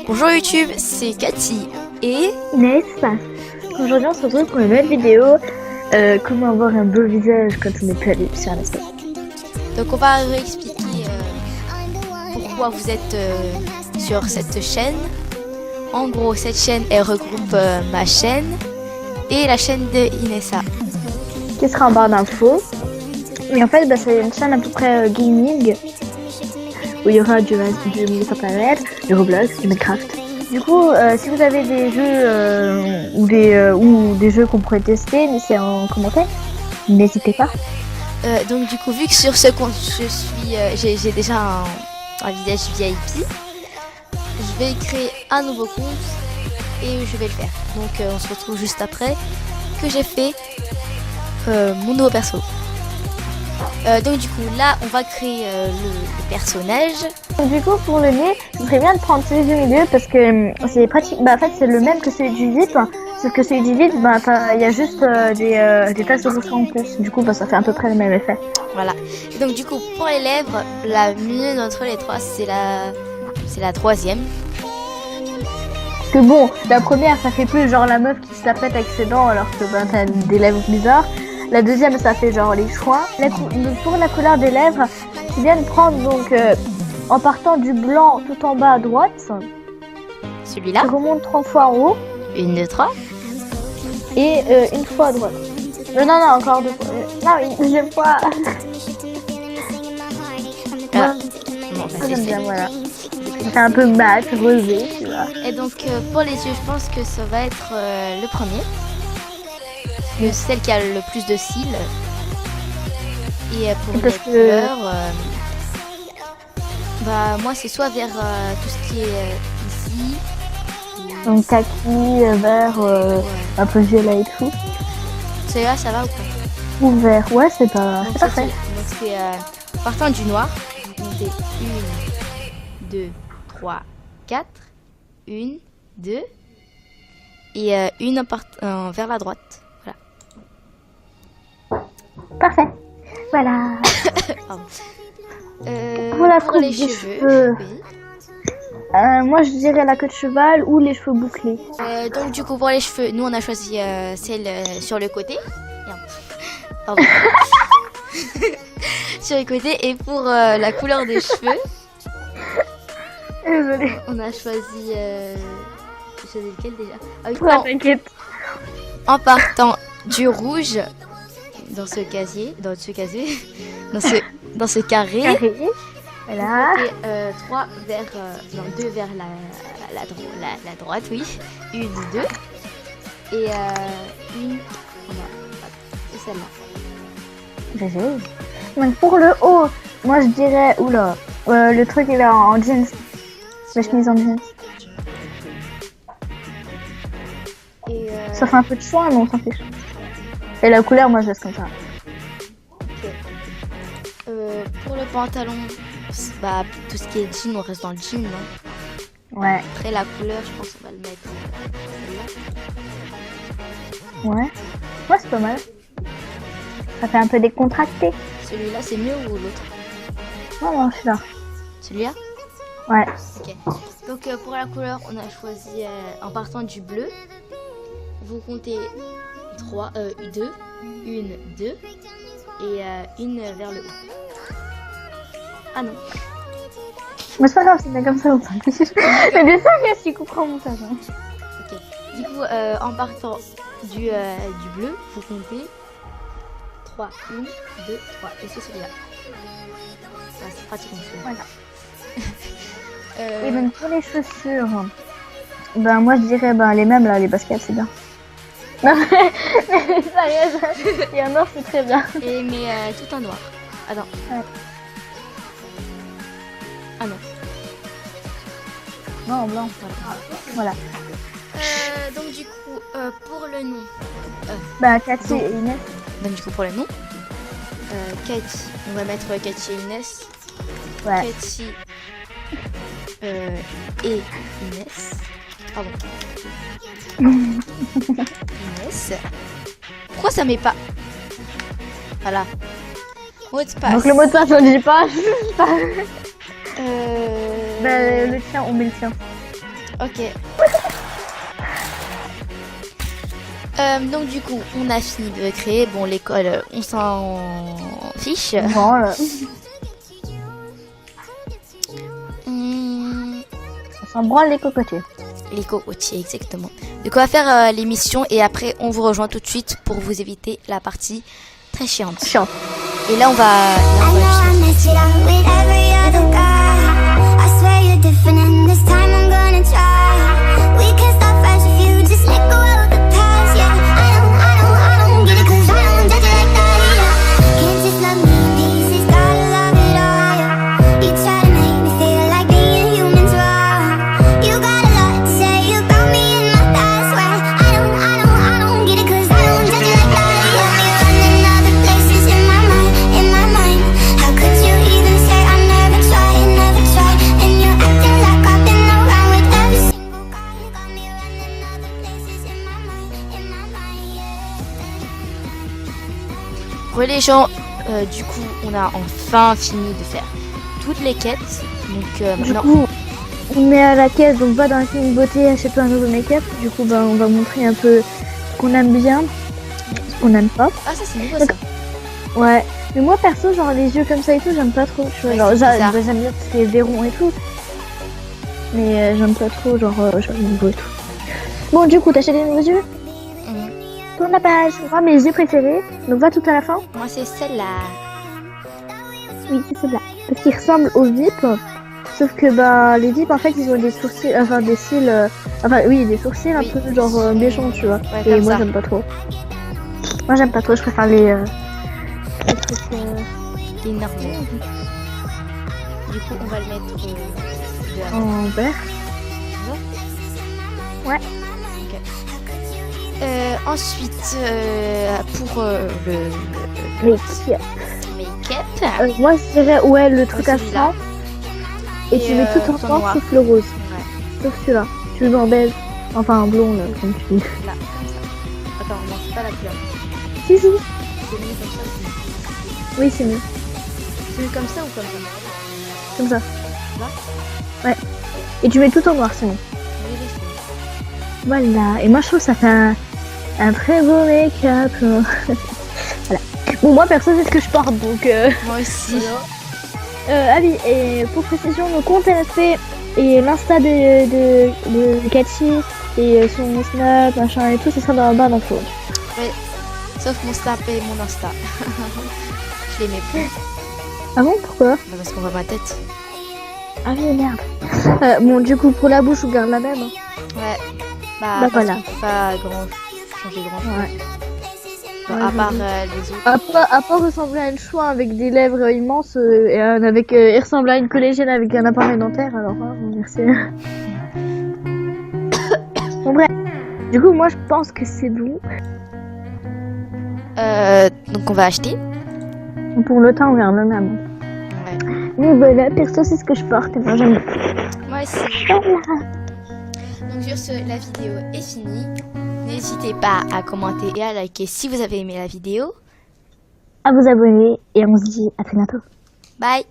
Bonjour YouTube, c'est Cathy et Inès. Aujourd'hui on se retrouve pour une nouvelle vidéo. Comment avoir un beau visage quand on est plus habillé sur un espace. donc on va réexpliquer pourquoi vous êtes sur cette chaîne. En gros, cette chaîne elle regroupe ma chaîne et la chaîne de Inessa. Qui sera en barre d'infos. Et en fait c'est une chaîne à peu près gaming. Où il y aura du Fortnite, du Roblox, du Minecraft. Du coup, si vous avez des jeux ou des jeux qu'on pourrait tester, laissez en commentaire. N'hésitez pas. Donc du coup, vu que sur ce compte, j'ai déjà un visage VIP, je vais créer un nouveau compte et je vais le faire. Donc on se retrouve juste après que j'ai fait mon nouveau perso. Donc du coup là on va créer le personnage. Du coup pour le nez, ce serait bien de prendre celui du milieu parce que c'est pratique. Bah en fait c'est le même que celui du vip, sauf que celui du vip, il y a juste des taches de rousseur en plus. Du coup ça fait à peu près le même effet. Voilà. Et donc du coup pour les lèvres, la mieux d'entre les trois c'est la troisième. Parce que bon, la première ça fait plus genre la meuf qui se la pète avec ses dents alors que t'as des lèvres bizarres. La deuxième, ça fait genre les choix. Pour la couleur des lèvres, tu viens de prendre donc en partant du blanc tout en bas à droite. Celui-là. Tu remontes 3 fois en haut. 1, 2, 3. Et une fois à droite. Non, encore 2 fois. Non, une deuxième fois. Ah. Bon, j'aime bien, voilà. C'est un peu mat, rosé, tu vois. Et donc pour les yeux, je pense que ça va être le premier. Celle qui a le plus de cils. Et pour les couleurs, moi c'est soit vers tout ce qui est ici. Donc kaki, vert, un peu violet et tout. Celui-là ça va ou pas? Ou vert, ouais c'est parfait. Donc c'est partant du noir, vous comptez 1, 2, 3, 4. 1, 2. Et une vers la droite. Parfait. Voilà. Pour les cheveux. Oui. Moi je dirais la queue de cheval ou les cheveux bouclés. Donc du coup pour les cheveux, nous on a choisi celle sur le côté. Pardon. Sur les côtés. Et pour la couleur des cheveux, Désolée. on a choisi lequel déjà? Ah oui, Ouais, t'inquiète. En partant du rouge. Dans ce carré. Voilà. Et 3 vers, 2 vers la droite, oui. 1, 2. Et une, c'est celle-là. Donc pour le haut, moi je dirais, le truc il est en jeans. La chemise en jeans. Et ça fait un peu de choix, mais on s'en fiche. Et la couleur, moi je laisse comme ça. Okay. Pour le pantalon, tout ce qui est jean, on reste dans le jean, non? Ouais. Après la couleur, je pense qu'on va le mettre celle-là. Ouais. Ouais, c'est pas mal. Ça fait un peu décontracté. Celui-là, c'est mieux ou l'autre? Non, je suis là. Celui-là? Ouais. Ok. Donc pour la couleur, on a choisi en partant du bleu. Vous comptez 2, 1, 2 et une vers le haut. Ah non. Mais c'est pas grave, c'est bien comme ça, on s'en fiche. Mais bien sûr que tu comprends mon montage. Hein. Ok. Du coup, en partant du bleu, vous comptez 3, 1, 2, 3. Et c'est celui-là. Ça, c'est pratiquement celui-là. Voilà. Et donc pour les chaussures, moi je dirais les mêmes là, les baskets, c'est bien. Non mais sérieux, il y en a c'est très bien. Et mais tout en noir. Attends. Ouais. Ah non. Non, en blanc. Voilà. Donc du coup, pour le nom. Cathy et Inès. Donc du coup pour le nom. Cathy. On va mettre Cathy et Inès. Ouais. Cathy et Inès. Pardon. Inès. Pourquoi ça met pas? Voilà. Mot de passe. Donc le mot de passe, on le dit pas. Euh... Le tien, on met le tien. Ok. Donc du coup, on a fini de créer. Bon, l'école, on s'en fiche. Bon, on s'en branle les cocotiers. Les cocotiers, exactement. Donc on va faire l'émission et après on vous rejoint tout de suite pour vous éviter la partie très chiante. Chiant. Et là on va les gens, du coup, on a enfin fini de faire toutes les quêtes. Donc Du maintenant, coup, on est à la caisse, donc va dans la clinique beauté, achète-toi un nouveau make-up. Du coup, on va montrer un peu ce qu'on aime bien, ce qu'on n'aime pas. ah ça c'est nouveau ça. Ouais, mais moi perso, genre les yeux comme ça et tout, j'aime pas trop. Tu vois, Ouais, genre, c'est bizarre. j'aime bien parce qu'il y a des ronds et tout. Mais j'aime pas trop, genre les nouveaux et tout. Bon, du coup, t'achètes des nouveaux yeux? Tourne la page. Moi, mes yeux préférés, donc va tout à la fin. Moi c'est celle-là. Oui, c'est celle-là. Parce qu'ils ressemblent aux VIP. Sauf que bah les VIP en fait ils ont des sourcils, enfin des cils, des sourcils un Oui. peu genre méchants, tu vois. Ouais, Et comme moi ça. j'aime pas trop. Moi j'aime pas trop, je préfère les trucs, Énorme. Du coup on va le mettre de en vert. Ouais. Ensuite, pour le Mais make-up, moi je dirais ouais le truc à celui-là. sang. Et tu mets tout en ton sang noir. sauf le rose. Ouais. Sauf celui-là. Tu le mets en beige. Enfin en blond là, comme tu dis. Là, comme ça. Attends, non, c'est pas la couleur. Si si. C'est mieux comme ça. Oui c'est mieux. C'est mieux comme ça ou comme ça? Comme ça. Là? Ouais. Et tu mets tout en noir sinon. Oui, oui, c'est mieux. Voilà, et moi je trouve que ça fait un très beau make-up. Voilà. Bon, moi perso, c'est ce que je porte donc. Moi aussi. Ah oui, et pour précision, mon compte NFT et l'insta de Cathy et son snap, machin et tout, ça sera dans la barre d'infos. Ouais. Sauf mon snap et mon insta. Je les mets plus. Ah bon, pourquoi? Bah, parce qu'on voit ma tête. Ah oui, merde. Bon, du coup, pour la bouche, on garde la même. Hein. Ouais. Bah Bah, parce voilà. qu'on peut pas changer grand chose. Ouais. Bon, Ouais, à part je les autres. À part ressembler à une chouin avec des lèvres immenses et il ressemble à une collégienne avec un appareil dentaire, alors merci. Bon bref, du coup moi je pense que c'est bon. Donc on va acheter. Pour le temps on garde le même. Ouais. Mais voilà, perso c'est ce que je porte et moi j'aime bien. Moi aussi. Voilà. Donc sur ce, la vidéo est finie. N'hésitez pas à commenter et à liker si vous avez aimé la vidéo. À vous abonner et on se dit à très bientôt. Bye.